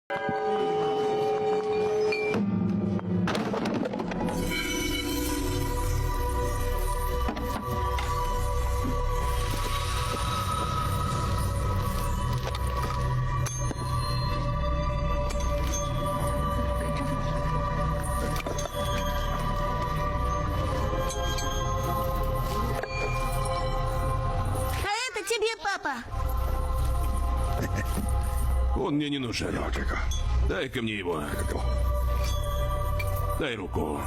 А это тебе, папа. Он мне не нужен. Дай-ка мне его. Дай руку.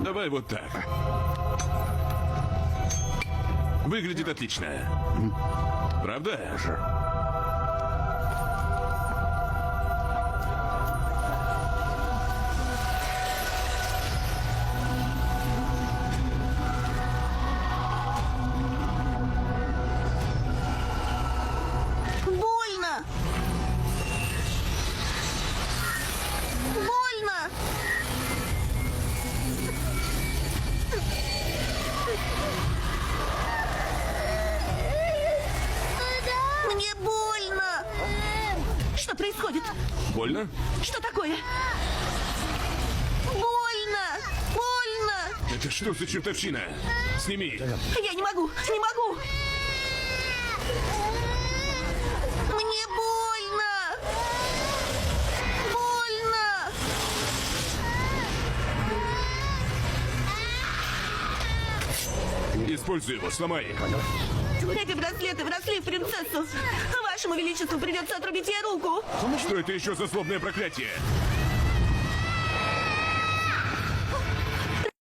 Давай вот так. Выглядит отлично. Правда? Больно. Больно. Мне больно. Что происходит? Больно? Что такое? Больно. Больно. Это что за чертовщина? Сними. Я не могу. Не могу. Мне больно. Больно. Используй его, сломай их. Эти браслеты вросли в принцессу. Вашему величеству придется отрубить ей руку. Что это еще за злобное проклятие?